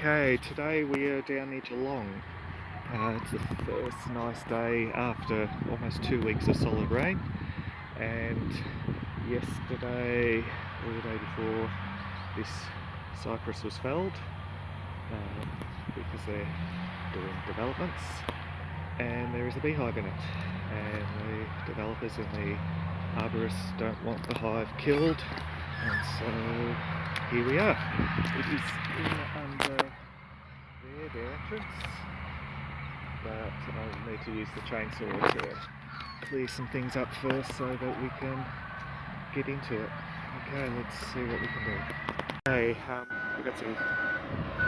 Okay, today we are down near Geelong. It's the first nice day after almost 2 weeks of solid rain, and yesterday or the day before, this cypress was felled because they're doing developments, and there is a beehive in it, and the developers and the arborists don't want the hive killed, and so here we are. It is under their entrance, but I'll need to use the chainsaw to clear some things up first so that we can get into it. Okay, let's see what we can do. Okay, we've got some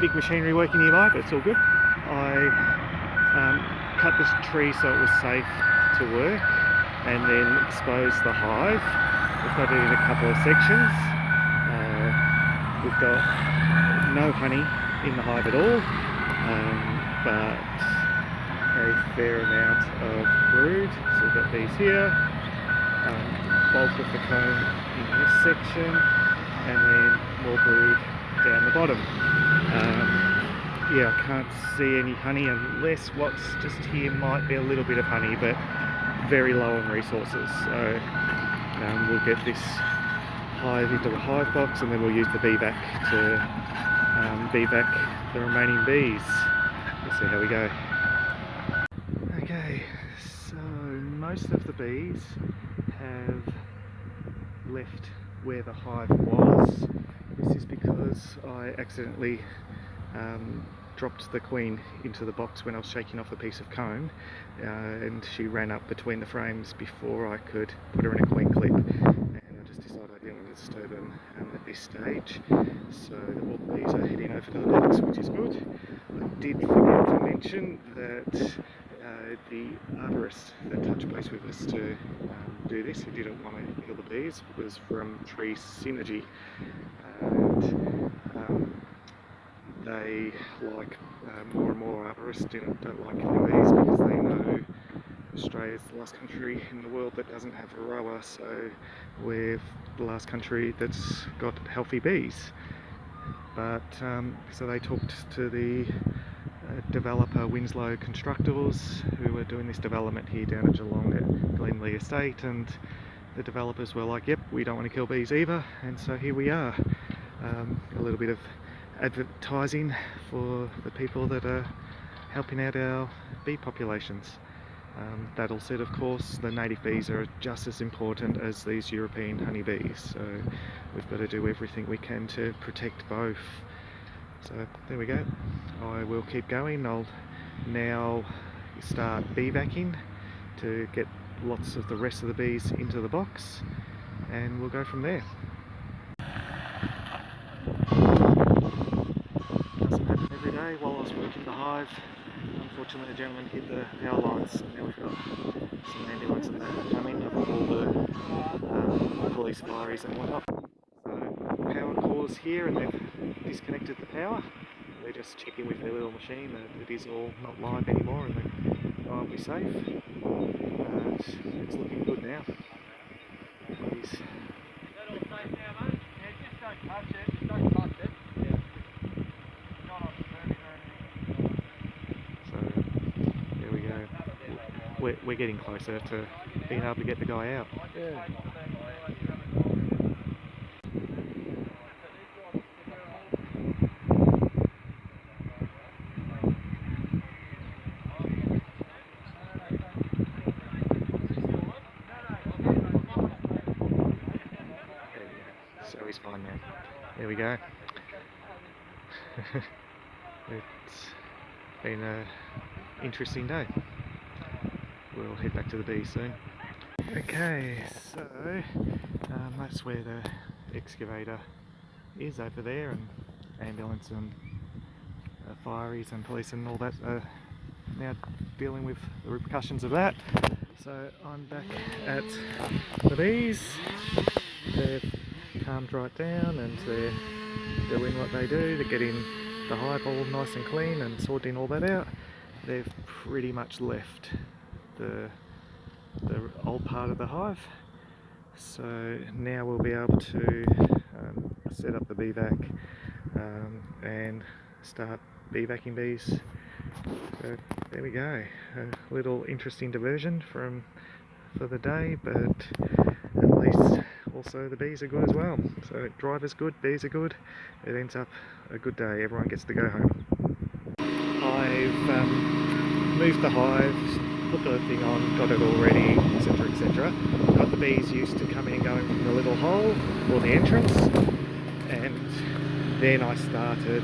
big machinery working nearby, but it's all good. I cut this tree so it was safe to work, and then exposed the hive. We've got it in a couple of sections. We've got no honey in the hive at all, but a fair amount of brood. So we've got these here, bulk of the comb in this section, and then more brood down the bottom. Yeah, I can't see any honey unless what's just here might be a little bit of honey, but very low on resources. So we'll get this hive into the hive box, and then we'll use the bee vac to bee vac the remaining bees. Let's see how we go. Okay, so most of the bees have left where the hive was. This is because I accidentally dropped the queen into the box when I was shaking off a piece of comb, and she ran up between the frames before I could put her in a queen clip, and I just decided I didn't want to disturb them at this stage, so all the bees are heading over to the box, which is good. I did forget to mention that the arborist that touched base with us to do this, who didn't want to kill the bees, was from Tree Synergy, and they, like more and more arborists, don't like killing bees because they know Australia is the last country in the world that doesn't have varroa, so we're the last country that's got healthy bees. But so they talked to the developer Winslow Constructors, who are doing this development here down at Geelong at Glenlee Estate, and the developers were like, yep, we don't want to kill bees either, and so here we are. A little bit of advertising for the people that are helping out our bee populations. That all said, of course, the native bees are just as important as these European honeybees, so we've got to do everything we can to protect both. So there we go. I will keep going. I'll now start bee vacuuming to get lots of the rest of the bees into the box, and we'll go from there. Doesn't happen every day. While I was working the hive, unfortunately a gentleman hit the power lines. Now we've got some ambulance and that coming. I've got all the police fireys and whatnot. So power cores here, and they've disconnected the power. They're just checking with their little machine that it is all not live anymore and that I'll be safe. It's looking good now. Please. So there we go. We're getting closer to being able to get the guy out. Yeah. So he's fine now. There we go. It's been an interesting day. We'll head back to the bees soon. Okay, so that's where the excavator is over there, and ambulance and fireys and police and all that are now dealing with the repercussions of that. So I'm back at the bees. They've calmed right down and they're doing what they do. They're getting the hive all nice and clean and sorting all that out. They've pretty much left the old part of the hive, so now we'll be able to set up the bee vac and start bee vacuum bees. So there we go, a little interesting diversion for the day, but at least also the bees are good as well. So driver's good, bees are good, it ends up a good day, everyone gets to go home. I've moved the hive, put the thing on, got it all ready, etc, etc. Got the bees used to coming and going from the little hole or the entrance, and then I started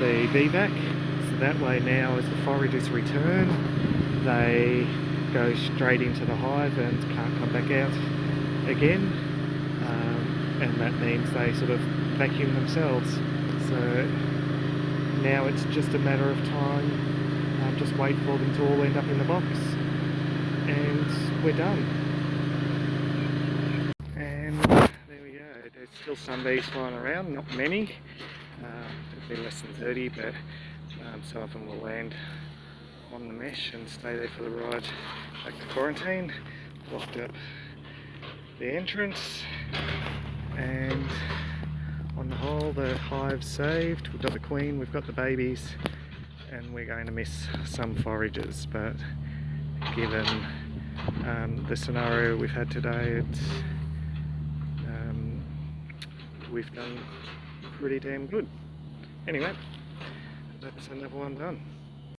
the bee vac. So that way now as the foragers return, they go straight into the hive and can't come back out again, and that means they sort of vacuum themselves. So now it's just a matter of time, just wait for them to all end up in the box and we're done. And there we go, there's still some bees flying around, not many, it'll be less than 30, but some of them will land on the mesh and stay there for the ride back to quarantine. Locked up the entrance, and on the whole the hive's saved. We've got the queen, we've got the babies, and we're going to miss some foragers, but given the scenario we've had today, we've done pretty damn good. Anyway, that's another one done.